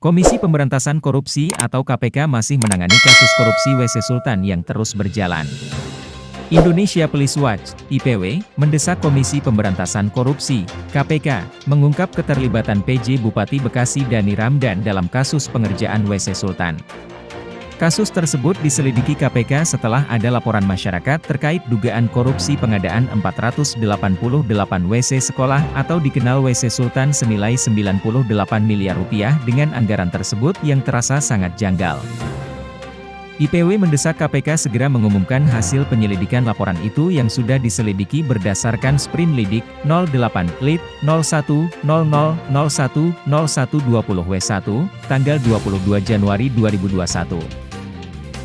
Komisi Pemberantasan Korupsi atau KPK masih menangani kasus korupsi WC Sultan yang terus berjalan. Indonesia Police Watch (IPW) mendesak Komisi Pemberantasan Korupsi (KPK) mengungkap keterlibatan PJ Bupati Bekasi Dani Ramdan dalam kasus pengerjaan WC Sultan. Kasus tersebut diselidiki KPK setelah ada laporan masyarakat terkait dugaan korupsi pengadaan 488 WC sekolah atau dikenal WC Sultan senilai 98 miliar rupiah dengan anggaran tersebut yang terasa sangat janggal. IPW mendesak KPK segera mengumumkan hasil penyelidikan laporan itu yang sudah diselidiki berdasarkan Sprinlidik 08 Lid 01.00.01.01.20W1, tanggal 22 Januari 2021.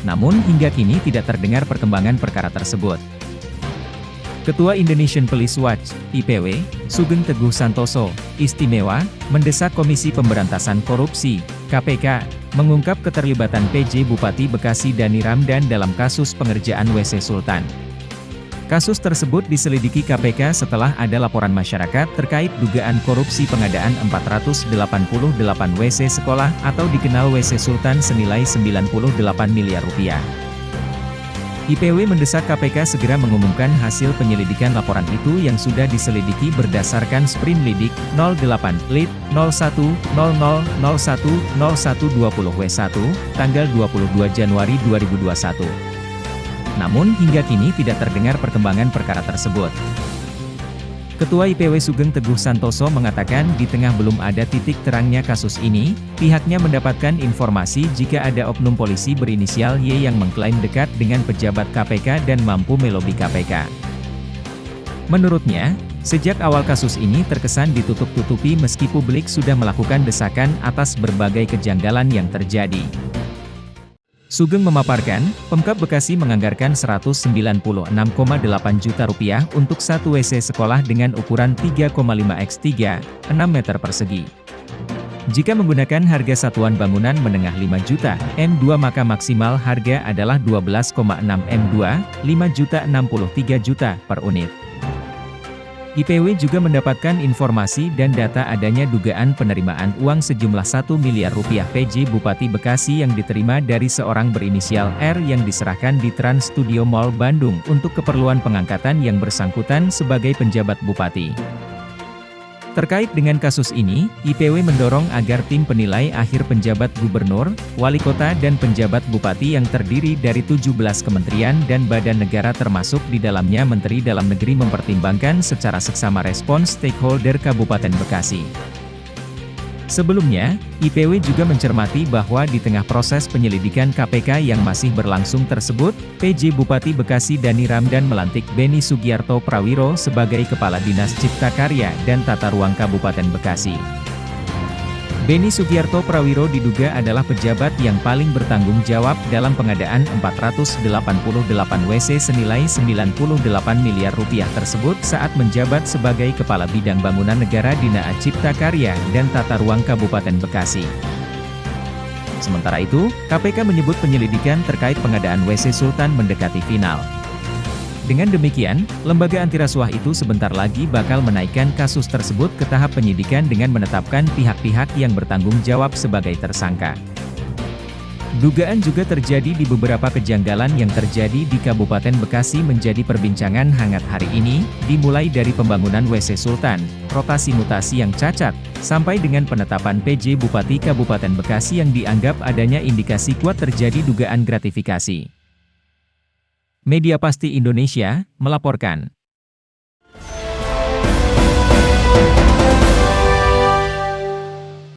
Namun hingga kini tidak terdengar perkembangan perkara tersebut. Ketua Indonesian Police Watch (IPW), Sugeng Teguh Santoso, Istimewa, mendesak Komisi Pemberantasan Korupsi (KPK) mengungkap keterlibatan PJ Bupati Bekasi Dani Ramdan dalam kasus pengerjaan WC Sultan. Kasus tersebut diselidiki KPK setelah ada laporan masyarakat terkait dugaan korupsi pengadaan 488 WC sekolah atau dikenal WC Sultan senilai 98 miliar rupiah. IPW mendesak KPK segera mengumumkan hasil penyelidikan laporan itu yang sudah diselidiki berdasarkan Sprinlidik 08 Lid 01.00.01.01.20W1, tanggal 22 Januari 2021. Namun hingga kini tidak terdengar perkembangan perkara tersebut. Ketua IPW Sugeng Teguh Santoso mengatakan di tengah belum ada titik terangnya kasus ini, pihaknya mendapatkan informasi jika ada oknum polisi berinisial Y yang mengklaim dekat dengan pejabat KPK dan mampu melobi KPK. Menurutnya, sejak awal kasus ini terkesan ditutup-tutupi meski publik sudah melakukan desakan atas berbagai kejanggalan yang terjadi. Sugeng memaparkan, Pemkab Bekasi menganggarkan Rp196,8 juta untuk satu WC sekolah dengan ukuran 3,5 x 3, 6 meter persegi. Jika menggunakan harga satuan bangunan menengah 5 juta M2 maka maksimal harga adalah 12,6 M2, 5,63 juta per unit. IPW juga mendapatkan informasi dan data adanya dugaan penerimaan uang sejumlah 1 miliar rupiah PJ Bupati Bekasi yang diterima dari seorang berinisial R yang diserahkan di Trans Studio Mall Bandung untuk keperluan pengangkatan yang bersangkutan sebagai penjabat bupati. Terkait dengan kasus ini, IPW mendorong agar tim penilai akhir penjabat gubernur, wali kota dan penjabat bupati yang terdiri dari 17 kementerian dan badan negara termasuk di dalamnya Menteri Dalam Negeri mempertimbangkan secara seksama respons stakeholder Kabupaten Bekasi. Sebelumnya, IPW juga mencermati bahwa di tengah proses penyelidikan KPK yang masih berlangsung tersebut, PJ Bupati Bekasi Dani Ramdan melantik Beni Sugiarto Prawiro sebagai Kepala Dinas Cipta Karya dan Tata Ruang Kabupaten Bekasi. Beni Sugiarto Prawiro diduga adalah pejabat yang paling bertanggung jawab dalam pengadaan 488 WC senilai 98 miliar rupiah tersebut saat menjabat sebagai Kepala Bidang Bangunan Negara Dina Cipta Karya dan Tata Ruang Kabupaten Bekasi. Sementara itu, KPK menyebut penyelidikan terkait pengadaan WC Sultan mendekati final. Dengan demikian, lembaga antirasuah itu sebentar lagi bakal menaikkan kasus tersebut ke tahap penyidikan dengan menetapkan pihak-pihak yang bertanggung jawab sebagai tersangka. Dugaan juga terjadi di beberapa kejanggalan yang terjadi di Kabupaten Bekasi menjadi perbincangan hangat hari ini, dimulai dari pembangunan WC Sultan, rotasi mutasi yang cacat, sampai dengan penetapan PJ Bupati Kabupaten Bekasi yang dianggap adanya indikasi kuat terjadi dugaan gratifikasi. Media Pasti Indonesia melaporkan.